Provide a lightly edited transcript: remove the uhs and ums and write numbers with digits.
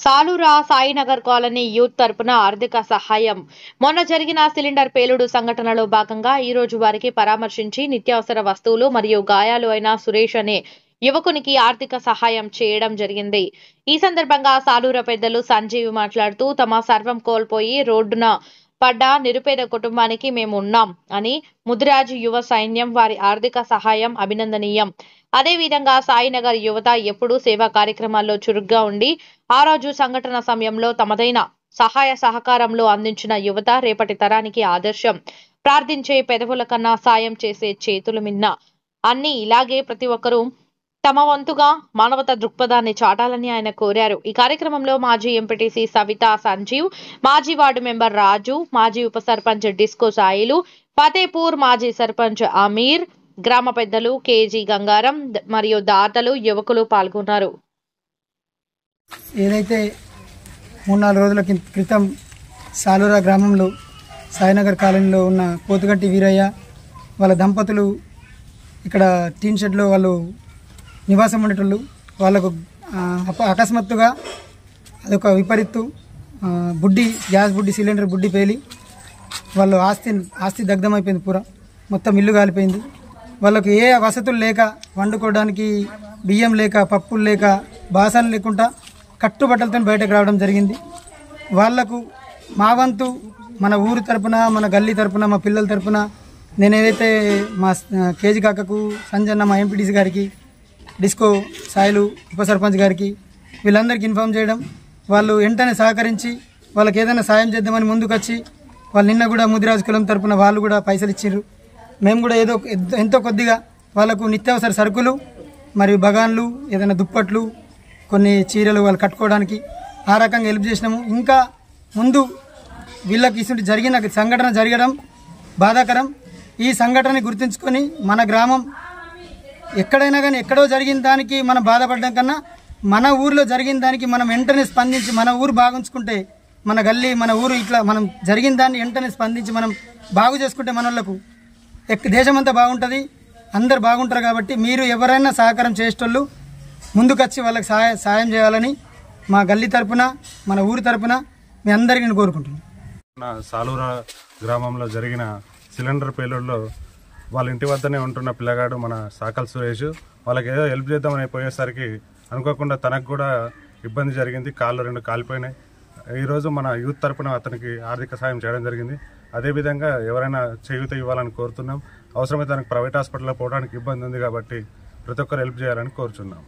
Salura Sainagar colony youth తరపున ఆర్థిక సహాయం. మొన్న జరిగిన సిలిండర్ పేలుడు సంఘటనలో భాగంగా ఈ రోజు వారికి పరామర్శించి నిత్యావసర వస్తువులు మరియు గాయాలు అయిన సురేష్ అనే యువకునికి ఆర్థిక సహాయం చేయడం జరిగింది. ఈ సందర్భంగా సాలూరా పెద్దలు సంజీవ్ మాట్లాడుతూ తమ సర్వం కోల్పోయి రోడ్డున పడ్డ నిరుపేద కుటుంబానికి మేము ఉన్నాం అని ముదిరాజ్ యువ సైన్యం వారి ఆర్థిక సహాయం అభినందనీయం. అదేవిధంగా సాయినగర్ యువత ఎప్పుడూ సేవా కార్యక్రమాల్లో చురుగ్గా ఉండి ఆ రోజు సంఘటన సమయంలో తమదైన సహాయ సహకారంలో అందించిన యువత రేపటి తరానికి ఆదర్శం. ప్రార్థించే పెదవుల కన్నా సాయం చేసే చేతులు మిన్న. అన్ని ఇలాగే ప్రతి ఒక్కరూ తమ వంతుగా మానవతా దృక్పథాన్ని చాటాలని ఆయన కోరారు. ఈ కార్యక్రమంలో మాజీ ఎంపీటీసీ సవిత సంజీవ్, మాజీ వార్డు మెంబర్ రాజు, మాజీ ఉప సర్పంచ్ డిస్కో సాయిలు, ఫతేపూర్ మాజీ సర్పంచ్ అమీర్, గ్రామ పెద్దలు కేజీ గంగారం మరియు దాతలు యువకులు పాల్గొన్నారు. ఏదైతే 3-4 రోజుల క్రితం సాలూరా గ్రామంలో సాయినగర్ కాలనీలో ఉన్న పోతుగట్టి వీరయ్య వాళ్ళ దంపతులు ఇక్కడ టీన్ షెడ్లో వాళ్ళు నివాసం ఉండేటోళ్ళు. వాళ్ళకు అకస్మాత్తుగా అదొక విపరీత్తు గ్యాస్ బుడ్డి సిలిండర్ బుడ్డి పేలి వాళ్ళు ఆస్తి దగ్ధమైపోయింది. పూర మొత్తం ఇల్లు కాలిపోయింది. వాళ్ళకు ఏ వసతులు లేక, వండుకోవడానికి బియ్యం లేక, పప్పులు లేక, బాసనలు లేకుండా కట్టుబట్టలతో బయటకు రావడం జరిగింది. వాళ్లకు మా వంతు మన ఊరు తరపున, మన గల్లీ తరపున, మా పిల్లల తరపున నేను ఏదైతే మా కేజీ కాకకు, సంజన్న, మా ఎంపీటీసీ గారికి, డిస్కో సాయిలు, ఉప సర్పంచ్ గారికి వీళ్ళందరికీ ఇన్ఫామ్ చేయడం, వాళ్ళు వెంటనే సహకరించి వాళ్ళకి ఏదైనా సాయం చేద్దామని ముందుకొచ్చి వాళ్ళు నిన్న కూడా ముదిరాజు కులం తరపున వాళ్ళు కూడా పైసలు ఇచ్చారు. మేము కూడా ఎంతో కొద్దిగా వాళ్ళకు నిత్యావసర సరుకులు మరియు బగాన్లు, ఏదైనా దుప్పట్లు, కొన్ని చీరలు వాళ్ళు కట్టుకోవడానికి ఆ రకంగా హెల్ప్ చేసినాము. ఇంకా ముందు వీళ్ళకి ఇటువంటి సంఘటన జరగడం బాధాకరం. ఈ సంఘటనని గుర్తుంచుకొని మన గ్రామం ఎక్కడైనా కానీ ఎక్కడో జరిగిన దానికి మనం బాధపడడం కన్నా మన ఊరిలో జరిగిన దానికి మనం వెంటనే స్పందించి మన ఊరు బాగుంచుకుంటే, మన గల్లీ, మన ఊరు ఇట్లా మనం జరిగిన దాన్ని వెంటనే స్పందించి మనం బాగు చేసుకుంటే మన వాళ్ళకు దేశమంతా బాగుంటుంది, అందరు బాగుంటారు. కాబట్టి మీరు ఎవరైనా సహకారం చేసేటోళ్ళు ముందుకొచ్చి వాళ్ళకి సాయం చేయాలని మా గల్లీ తరపున, మన ఊరి తరపున మీ అందరికీ నేను కోరుకుంటున్నాను. సాలూరా గ్రామంలో జరిగిన సిలిండర్ పేలుడులో వాళ్ళ ఇంటి వద్దనే ఉంటున్న పిల్లగాడు మన సాకల్ సురేష్ వాళ్ళకి ఏదో హెల్ప్ చేద్దామని పోయేసరికి అనుకోకుండా తనకు కూడా ఇబ్బంది జరిగింది. కాళ్ళు 2 కాలిపోయినాయి. ఈరోజు మన యూత్ తరపున అతనికి ఆర్థిక సాయం చేయడం జరిగింది. అదేవిధంగా ఎవరైనా చేయూత ఇవ్వాలని కోరుతున్నాం. అవసరమైతే తనకు ప్రైవేట్ హాస్పిటల్లో పోవడానికి ఇబ్బంది ఉంది కాబట్టి ప్రతి ఒక్కరు హెల్ప్ చేయాలని కోరుచున్నాం.